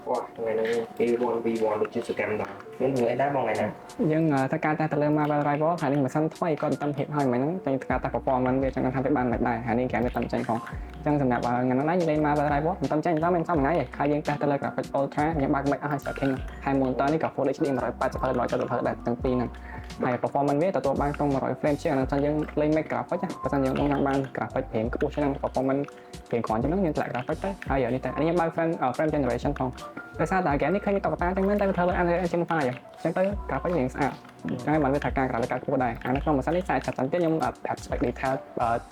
Ủa, ngày nay A1V1 được chưa sự cảm đó những người đã bao ngày nào យើងតែការតែទៅលើ Marvel Rival ហើយនេះមិនសិនថ្មីក៏តាមភាពហើយមិនហ្នឹងតែការតែ performance វាចឹងថាវាបានមិនដែរហើយនេះគេវាតាមចេញផងអញ្ចឹងសម្រាប់ថ្ងៃនេះយើងលេង Marvel Rival មិនតាមចេញតាមមិនសមថ្ងៃទេហើយយើងតែទៅលើ graphic ultra យើងបើកមិនអស់ហើយ setting ហើយ monitor នេះក៏ Full HD 180 170ដែរទាំងពីរហ្នឹងហើយ performance វាទទួលបានក្នុង100 frame ជាងហ្នឹងថាយើងលេង max graphic បើសិនយើងចង់បាន graphic ព្រៀងខ្ពស់ជាង performance ព្រៀងគ្រាន់ជាងហ្នឹងយើងតម្លាក់ graphic ទៅហើយនេះតែនេះយើងបើក frame generation ផងដោយសារតែ game នេះឃើញតុក្កតាចឹងមែនតែវាធ្វើលើ Unreal Engine 5អញ្ចឹងទៅ graphic វាស្អាតហើយបានវាថាការ graphic ខ្ពស់ដែរអានេះក្នុងម៉ាស៊ីននេះ40ទៀតខ្ញុំប្រាប់ spec detail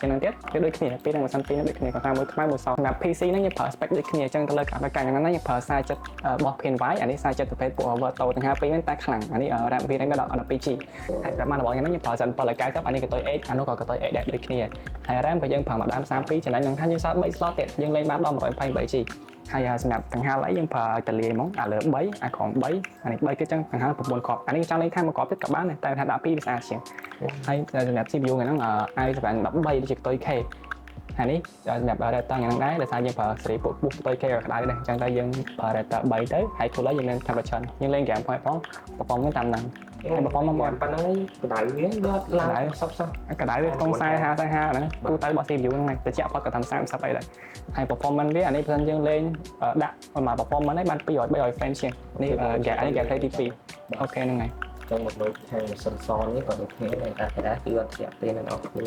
ជាងនឹងទៀតវាដូចគ្នាពីរនឹងម៉ាស៊ីនពីរនឹងដូចគ្នាគាត់ថាមួយខ្មៅមួយសសម្រាប់ PC ហ្នឹងយើងប្រើ spec ដូចគ្នាអញ្ចឹងទៅលើ graphic កាលហ្នឹងយើងប្រើ47របស់ PNY អានេះ47ប្រភេទពួក Verto ទាំង5ពីរហ្នឹងតែខ្លាំងអានេះ RAM VRAM ដល់ 12GB ហើយប្រាប់មករបស់ខ្ញុំយើងប្រើសិន7កៅទៅអានេះក៏តុយ 8 អានោះក៏តុយ 8ដែរដូចគ្នាហើយ RAM ក៏យើងប្រើមកដើម32ចំណែកនឹងថាយើងសល់3 slot ទៀតយើងលេងបានដល់ 128GB ហើយសម្រាប់ដង្ហើមអីយើងប្រើតលាយហ្មងអាលើ3អាក្រោម3អានេះ3ទៀតចឹងដង្ហើម9គ្រាប់អានេះចង់លេងខាងមួយគ្រាប់ទៀតក៏បានដែរតែថា12វាស្អាតជាងហើយសម្រាប់ CPU ហ្នឹងi7 13ដូចជា 10K ហើយនេះសម្រាប់ router យ៉ាងហ្នឹងដែរដោយសារយើងប្រើសេរីពុះ 10K ក៏ក្តៅដែរអញ្ចឹងទៅយើងប្រើ router 3ទៅហើយ cooler យើងលេង temperature យើងលេង game point ផង performance តាមហ្នឹងហើយ performance មកប៉ុណ្ណឹងក្តៅវាដល់ឡើងសពសោះក្តៅវាក្នុង40 50 50ហ្នឹងទូទៅរបស់ CPU ហ្នឹងតែជាក់ផុតក៏តាម30អីដែរហើយ performance វាអានេះបើសិនយើងលេងដាក់មក performance នេះបាន200 300 frame ជាងនេះ gameplay ទី2អូខេហ្នឹងហើយចឹងមកមើលខាងសិនសនេះក៏ដូចគ្នាដែរតែគឺអត់ធ្លាក់ទេនៅដល់គ្នា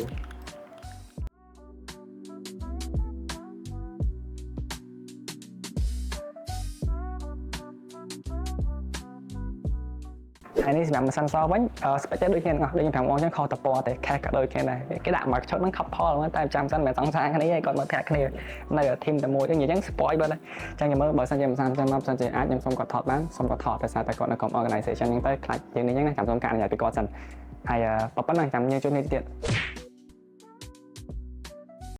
ហើយនេះសម្រាប់ម៉ាស៊ីនសវិញ spec ដូចគ្នាទាំងអស់ដូចខ្ញុំ5អងចឹងខុសតពណ៌តែខេសក៏ដូចគ្នាដែរគេដាក់មកឈុតហ្នឹង couple ហ្នឹងតែចាំសិនមិនសង្សារគ្នាឯងគាត់មកធាក់គ្នានៅ team តែមួយចឹងនិយាយចឹង spoil បើដែរចឹងខ្ញុំមើលបើសិនជាម៉ាស៊ីនចាំមកបើសិនជាអាចខ្ញុំសុំគាត់ថតបានសុំគាត់ថតដោយសារតែគាត់នៅក្រុម organization ចឹងទៅខ្លាចយើងនេះចឹងណាចាំសុំការអនុញ្ញាតពីគាត់សិនហើយប៉ុណ្ណឹងចាំយើងជួបគ្នាទៀត